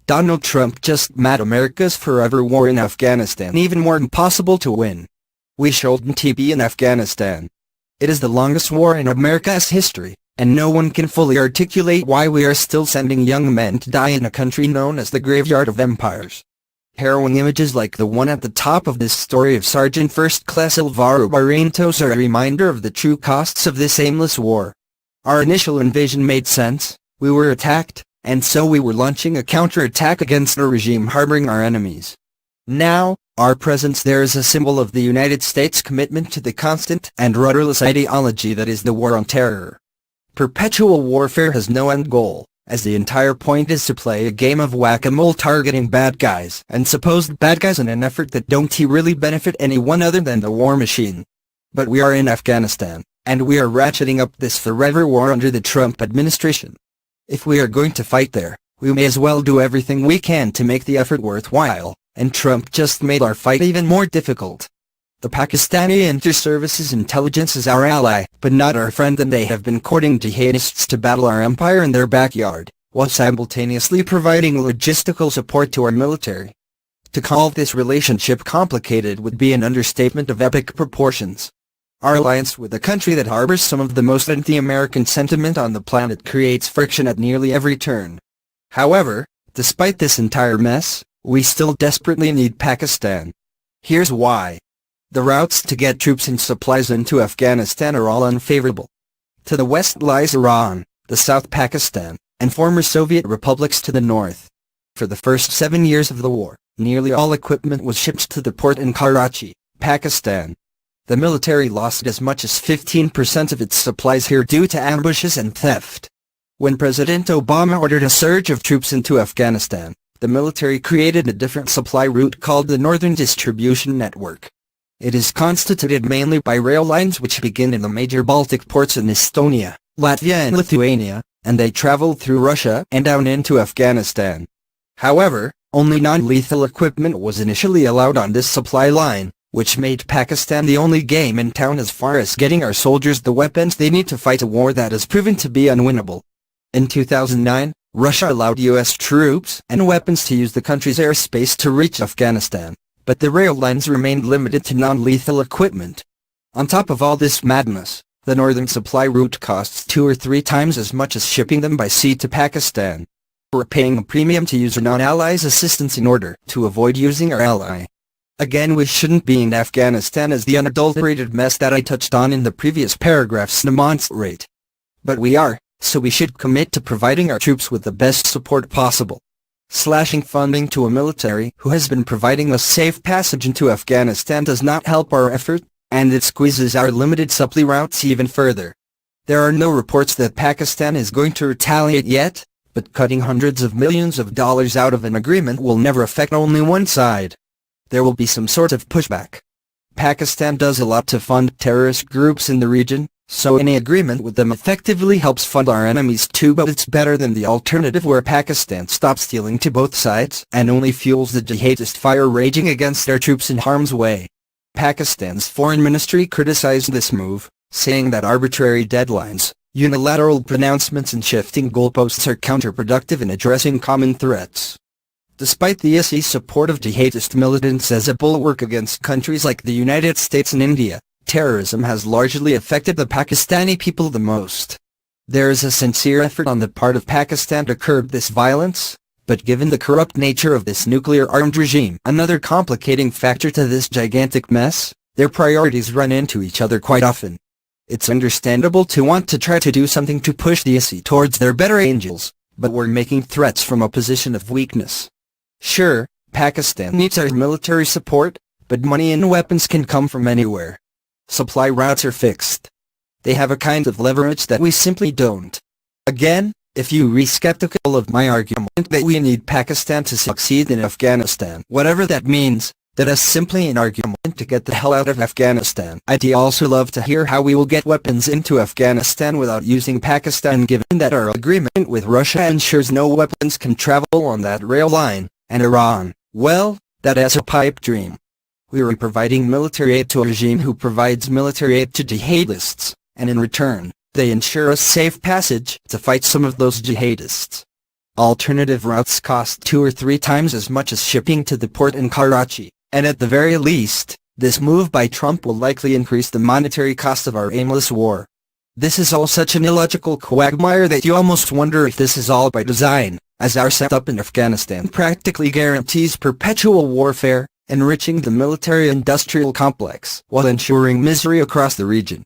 Donald Trump just made America's forever war in Afghanistan even more impossible to win. We shouldn't be in Afghanistan. It is the longest war in America's history, and no one can fully articulate why we are still sending young men to die in a country known as the graveyard of empires. Harrowing images like the one at the top of this story of Sergeant First Class Alvaro Barrientos are a reminder of the true costs of this aimless war. Our initial invasion made sense. We were attacked, and so we were launching a counterattack against a regime harboring our enemies. Now, our presence there is a symbol of the United States' commitment to the constant and rudderless ideology that is the war on terror. Perpetual warfare has no end goal, as the entire point is to play a game of whack-a-mole targeting bad guys and supposed bad guys in an effort that don't really benefit anyone other than the war machine. But we are in Afghanistan, and we are ratcheting up this forever war under the Trump administration. If we are going to fight there, we may as well do everything we can to make the effort worthwhile, and Trump just made our fight even more difficult. The Pakistani Inter-Services Intelligence is our ally, but not our friend, and they have been courting jihadists to battle our empire in their backyard, while simultaneously providing logistical support to our military. To call this relationship complicated would be an understatement of epic proportions. Our alliance with a country that harbors some of the most anti-American sentiment on the planet creates friction at nearly every turn. However, despite this entire mess, we still desperately need Pakistan. Here's why. The routes to get troops and supplies into Afghanistan are all unfavorable. To the west lies Iran, the south Pakistan, and former Soviet republics to the north. For the first 7 years of the war, nearly all equipment was shipped to the port in Karachi, Pakistan. The military lost as much as 15% of its supplies here due to ambushes and theft. When President Obama ordered a surge of troops into Afghanistan, the military created a different supply route called the Northern Distribution Network. It is constituted mainly by rail lines which begin in the major Baltic ports in Estonia, Latvia and Lithuania, and they travel through Russia and down into Afghanistan. However, only non-lethal equipment was initially allowed on this supply line, which made Pakistan the only game in town as far as getting our soldiers the weapons they need to fight a war that has proven to be unwinnable. In 2009, Russia allowed U.S. troops and weapons to use the country's airspace to reach Afghanistan, but the rail lines remained limited to non-lethal equipment. On top of all this madness, the northern supply route costs 2 or 3 times as much as shipping them by sea to Pakistan. We're paying a premium to use our non-allies' assistance in order to avoid using our ally. Again, we shouldn't be in Afghanistan as the unadulterated mess that I touched on in the previous paragraphs demonstrate. But we are, so we should commit to providing our troops with the best support possible. Slashing funding to a military who has been providing us safe passage into Afghanistan does not help our effort, and it squeezes our limited supply routes even further. There are no reports that Pakistan is going to retaliate yet, but cutting hundreds of millions of dollars out of an agreement will never affect only one side. There will be some sort of pushback. Pakistan does a lot to fund terrorist groups in the region, so any agreement with them effectively helps fund our enemies too, but it's better than the alternative where Pakistan stops stealing to both sides and only fuels the jihadist fire raging against their troops in harm's way. Pakistan's foreign ministry criticized this move, saying that arbitrary deadlines, unilateral pronouncements and shifting goalposts are counterproductive in addressing common threats. Despite the ISI's support of jihadist militants as a bulwark against countries like the United States and India, terrorism has largely affected the Pakistani people the most. There is a sincere effort on the part of Pakistan to curb this violence, but given the corrupt nature of this nuclear-armed regime, another complicating factor to this gigantic mess, their priorities run into each other quite often. It's understandable to want to try to do something to push the ISI towards their better angels, but we're making threats from a position of weakness. Sure, Pakistan needs our military support, but money and weapons can come from anywhere. Supply routes are fixed. They have a kind of leverage that we simply don't. Again, if you're skeptical of my argument that we need Pakistan to succeed in Afghanistan, whatever that means, that is simply an argument to get the hell out of Afghanistan. I'd also love to hear how we will get weapons into Afghanistan without using Pakistan, given that our agreement with Russia ensures no weapons can travel on that rail line, and Iran, well, that is a pipe dream. We are providing military aid to a regime who provides military aid to jihadists, and in return, they ensure us safe passage to fight some of those jihadists. Alternative routes cost 2 or 3 times as much as shipping to the port in Karachi, and at the very least, this move by Trump will likely increase the monetary cost of our aimless war. This is all such an illogical quagmire that you almost wonder if this is all by design, as our setup in Afghanistan practically guarantees perpetual warfare, enriching the military-industrial complex while ensuring misery across the region.